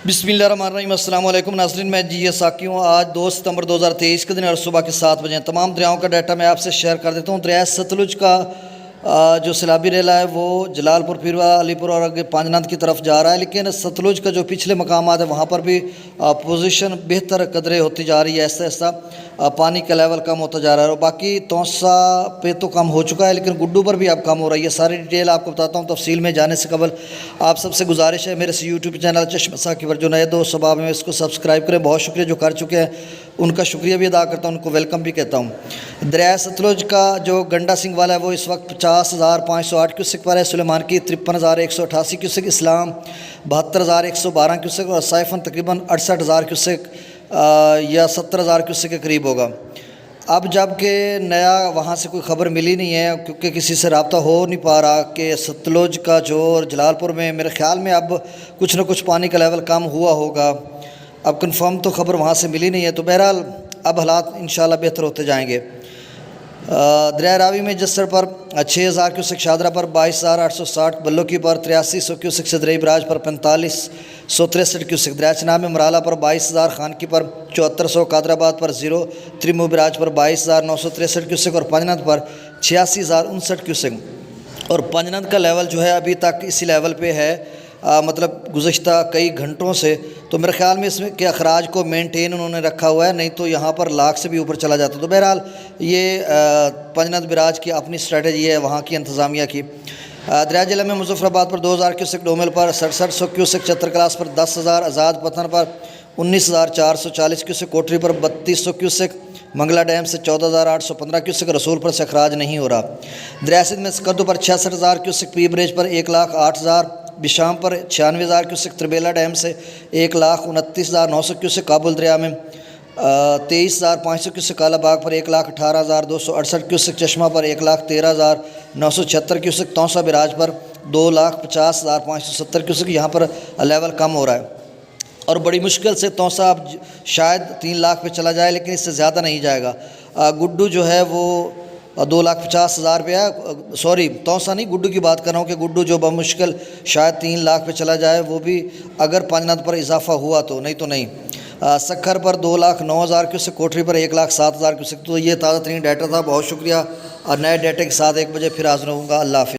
بسم اللہ الرحمن الرحیم۔ السلام علیکم ناظرین، میں جی ساکی ہوں۔ آج 2 ستمبر 2023 کے دن اور صبح کے 7 بجے تمام دریاؤں کا ڈیٹا میں آپ سے شیئر کر دیتا ہوں۔ دریائے ستلج کا جو سیلابی ریلا ہے وہ جلال پور، پیروا، علی پور اور آگے پانجناد کی طرف جا رہا ہے، لیکن ستلج کا جو پچھلے مقامات ہیں وہاں پر بھی پوزیشن بہتر قدرے ہوتی جا رہی ہے، ایسا ایسا پانی کا لیول کم ہوتا جا رہا ہے، اور باقی تونسا پہ تو کم ہو چکا ہے لیکن گڈو پر بھی اب کم ہو رہی ہے۔ ساری ڈیٹیل آپ کو بتاتا ہوں۔ تفصیل میں جانے سے قبل آپ سب سے گزارش ہے، میرے یوٹیوب چینل چشمہ ساکی پر جو نئے دوست صبح میں اس کو سبسکرائب کریں۔ بہت شکریہ جو کر چکے ہیں، ان کا شکریہ بھی ادا کرتا ہوں، ان کو ویلکم بھی کہتا ہوں۔ دریائے ستلج کا جو گنڈا سنگھ والا ہے وہ اس وقت 50,508 کیوسک پر ہے، سلیمان کی 53,188 کیوسک، اسلام 72,112 کیوسک اور سائفن تقریباً 68,000 کیوسک یا 70,000 کیوسک کے قریب ہوگا۔ اب جب کہ نیا وہاں سے کوئی خبر ملی نہیں ہے کیونکہ کسی سے رابطہ ہو نہیں پا رہا کہ ستلج کا جو جلال پور میں میرے خیال میں اب کچھ نہ کچھ پانی کا لیول کم ہوا ہوگا، اب کنفرم تو خبر وہاں سے ملی نہیں ہے، تو بہرحال اب حالات انشاءاللہ بہتر ہوتے جائیں گے۔ دریائے راوی میں جسر پر 6,000 کیوسک، شادرہ پر 22,860، بلوکی پر 8300 کیوسک، سدرئی براج پر 4563 کیوسک، دریائے چناب میں مرالہ پر 22,000، خانکی پر 7400، قادر آباد پر 0، تریمو براج پر 22,963 کیوسک اور پانجناد پر 86,059 کیوسک، اور پانجناد کا لیول جو ہے ابھی تک اسی لیول پہ ہے، مطلب گزشتہ کئی گھنٹوں سے، تو میرے خیال میں اس میں کہ اخراج کو مینٹین انہوں نے رکھا ہوا ہے، نہیں تو یہاں پر لاکھ سے بھی اوپر چلا جاتا۔ تو بہرحال یہ پانجناد براج کی اپنی اسٹریٹجی ہے وہاں کی انتظامیہ کی۔ دریائے جہلم میں مظفر آباد پر 2,000 کیوسک، ڈومل پر 6700 کیوسک، چتر کلاس پر 10,000، آزاد پتن پر 19,440 کیوسک، کوٹری پر 3200 کیوسک، منگلہ ڈیم سے 14,815 کیوسک، رسول پر سے اخراج نہیں ہو رہا۔ دریائے سندھ میں سکردو پر 66,000 کیوسک، پی بریج پر 1,08,000، بشام پر 96,000 کیوسک، تربیلا ڈیم سے 1,29,900 کیوسک، کابل دریا میں 23,500 کیوسک، کالا باغ پر 1,18,268 کیوسک، چشمہ پر 1,13,976 کیوسک، تونسا براج پر 2,50,570 کیوسک۔ یہاں پر لیول کم ہو رہا ہے اور بڑی مشکل سے تونسا اب شاید 3 لاکھ پہ چلا جائے، لیکن اس سے زیادہ نہیں جائے گا۔ گڈو جو ہے وہ 2,50,000 پہ ہے، سوری تونسا نہیں، گڈو کی بات کر رہا ہوں کہ گڈو جو بمشکل شاید 3 لاکھ پہ چلا جائے، وہ بھی اگر پانجناد پر اضافہ ہوا تو، نہیں تو نہیں۔ سکھر پر 2,09,000 کیوسک، کوٹری پر 1,07,000 کیوسک۔ تو یہ تازہ ترین ڈیٹا تھا، بہت شکریہ، اور نئے ڈیٹا کے ساتھ 1 بجے پھر حاضر ہوں گا۔ اللہ حافظ۔